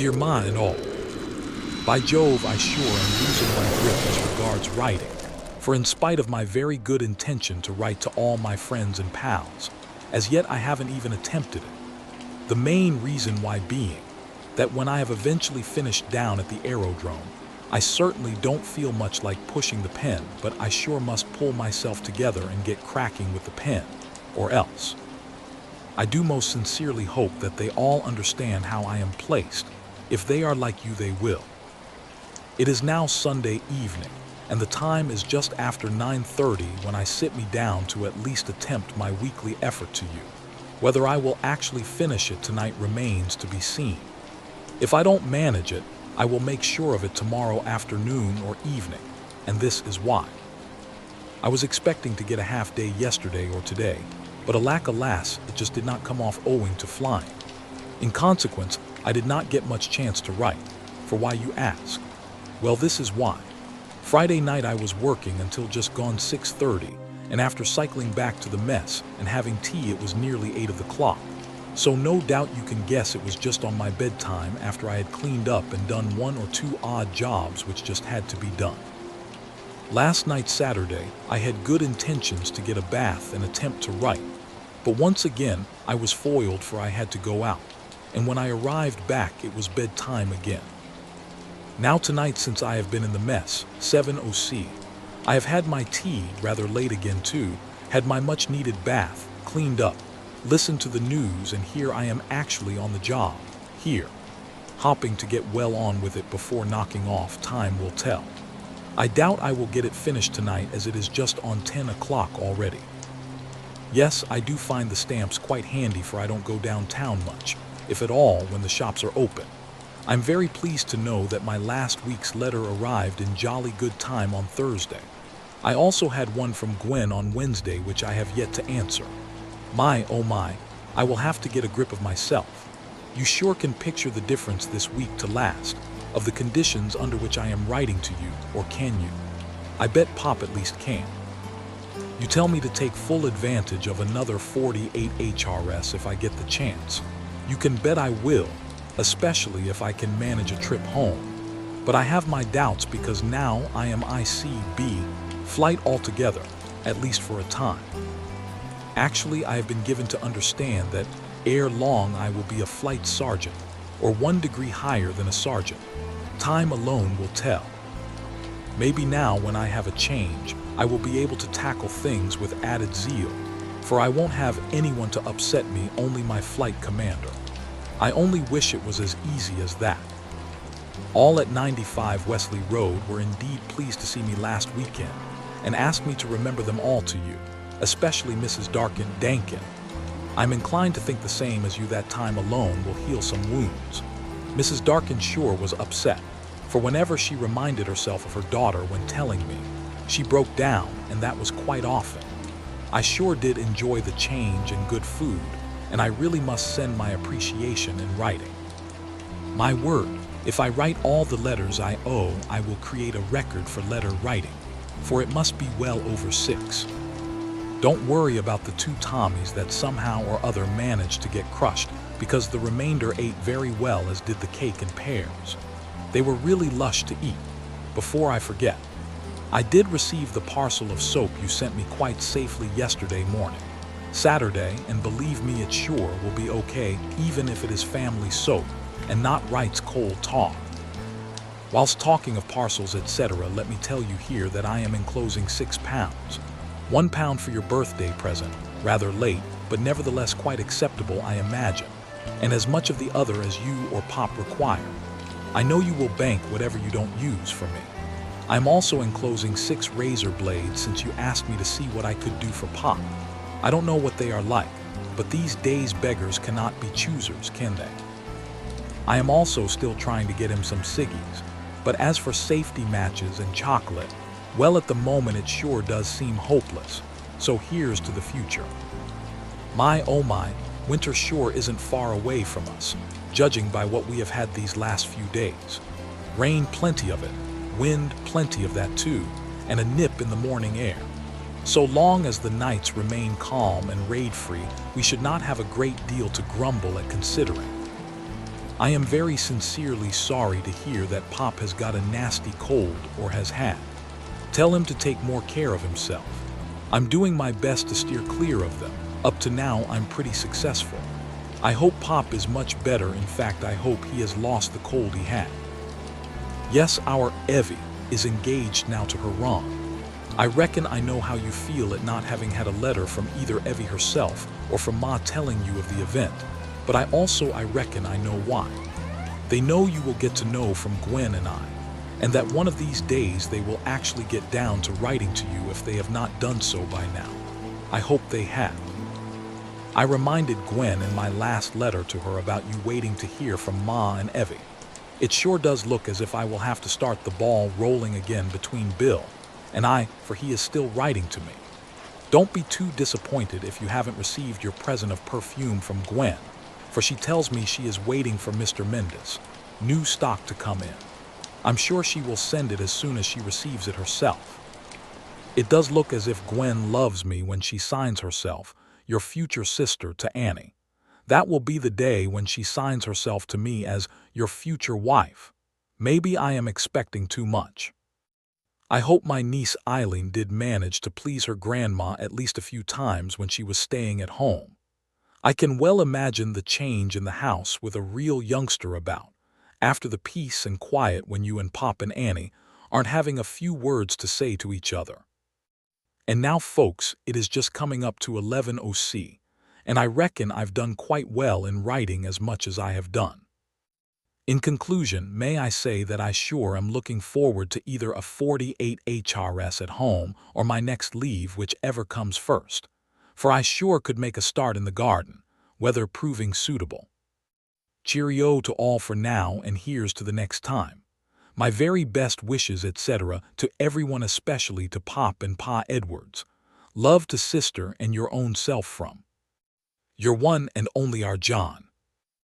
Dear Ma and all, by Jove, I sure am losing my grip as regards writing, for in spite of my very good intention to write to all my friends and pals, as yet I haven't even attempted it. The main reason why being that when I have eventually finished down at the aerodrome, I certainly don't feel much like pushing the pen, but I sure must pull myself together and get cracking with the pen, or else. I do most sincerely hope that they all understand how I am placed. If they are like you, they will. It is now Sunday evening, and the time is just after 9:30 when I sit me down to at least attempt my weekly effort to you. Whether I will actually finish it tonight remains to be seen. If I don't manage it, I will make sure of it tomorrow afternoon or evening, and this is why. I was expecting to get a half day yesterday or today, but alas, it just did not come off owing to flying. In consequence, I did not get much chance to write. For why, you ask? Well, this is why. Friday night I was working until just gone 6:30, and after cycling back to the mess and having tea it was nearly 8 of the clock. So no doubt you can guess it was just on my bedtime after I had cleaned up and done 1 or 2 odd jobs which just had to be done. Last night, Saturday, I had good intentions to get a bath and attempt to write, but once again I was foiled, for I had to go out, and when I arrived back it was bedtime again. Now tonight, since I have been in the mess, 7 OC, I have had my tea rather late again too, had my much needed bath, cleaned up, listened to the news, and here I am actually on the job, here, hopping to get well on with it before knocking off. Time will tell. I doubt I will get it finished tonight, as it is just on 10 o'clock already. Yes, I do find the stamps quite handy, for I don't go downtown much, if at all, when the shops are open. I'm very pleased to know that my last week's letter arrived in jolly good time on Thursday. I also had one from Gwen on Wednesday which I have yet to answer. My, oh my, I will have to get a grip of myself. You sure can picture the difference this week to last, of the conditions under which I am writing to you, or can you? I bet Pop at least can. You tell me to take full advantage of another 48 HRS if I get the chance. You can bet I will, especially if I can manage a trip home. But I have my doubts, because now I am ICB, flight altogether, at least for a time. Actually, I have been given to understand that ere long I will be a flight sergeant, or 1 degree higher than a sergeant. Time alone will tell. Maybe now, when I have a change, I will be able to tackle things with added zeal, for I won't have anyone to upset me, only my flight commander. I only wish it was as easy as that. All at 95 Wesley Road were indeed pleased to see me last weekend, and asked me to remember them all to you, especially Mrs. Dankin. I'm inclined to think the same as you, that time alone will heal some wounds. Mrs. Darkin sure was upset, for whenever she reminded herself of her daughter when telling me, she broke down, and that was quite often. I sure did enjoy the change and good food, and I really must send my appreciation in writing. My word, if I write all the letters I owe, I will create a record for letter writing, for it must be well over 6. Don't worry about the 2 Tommies that somehow or other managed to get crushed, because the remainder ate very well, as did the cake and pears. They were really lush to eat. Before I forget, I did receive the parcel of soap you sent me quite safely yesterday morning, Saturday, and believe me, it sure will be okay, even if it is family soap and not Wright's coal tar. Whilst talking of parcels, etc., let me tell you here that I am enclosing 6 pounds. 1 pound for your birthday present, rather late, but nevertheless quite acceptable, I imagine, and as much of the other as you or Pop require. I know you will bank whatever you don't use for me. I am also enclosing 6 razor blades, since you asked me to see what I could do for Pop. I don't know what they are like, but these days beggars cannot be choosers, can they? I am also still trying to get him some ciggies, but as for safety matches and chocolate, well, at the moment it sure does seem hopeless, so here's to the future. My, oh my, winter sure isn't far away from us, judging by what we have had these last few days. Rain, plenty of it, wind, plenty of that too, and a nip in the morning air. So long as the nights remain calm and raid-free, we should not have a great deal to grumble at considering. I am very sincerely sorry to hear that Pop has got a nasty cold or has had. Tell him to take more care of himself. I'm doing my best to steer clear of them. Up to now, I'm pretty successful. I hope Pop is much better. In fact, I hope he has lost the cold he had. Yes, our Evie is engaged now to her Ron. I reckon I know how you feel at not having had a letter from either Evie herself or from Ma telling you of the event, but I reckon I know why. They know you will get to know from Gwen and I, and that one of these days they will actually get down to writing to you if they have not done so by now. I hope they have. I reminded Gwen in my last letter to her about you waiting to hear from Ma and Evie. It sure does look as if I will have to start the ball rolling again between Bill and I, for he is still writing to me. Don't be too disappointed if you haven't received your present of perfume from Gwen, for she tells me she is waiting for Mr. Mendes' new stock to come in. I'm sure she will send it as soon as she receives it herself. It does look as if Gwen loves me when she signs herself, your future sister, to Annie. That will be the day when she signs herself to me as your future wife. Maybe I am expecting too much. I hope my niece Eileen did manage to please her grandma at least a few times when she was staying at home. I can well imagine the change in the house with a real youngster about, after the peace and quiet when you and Pop and Annie aren't having a few words to say to each other. And now, folks, it is just coming up to 11 OC, and I reckon I've done quite well in writing as much as I have done. In conclusion, may I say that I sure am looking forward to either a 48 HRS at home or my next leave, whichever comes first, for I sure could make a start in the garden, weather proving suitable. Cheerio to all for now, and here's to the next time. My very best wishes, etc., to everyone, especially to Pop and Pa Edwards. Love to sister and your own self from your one and only, our John.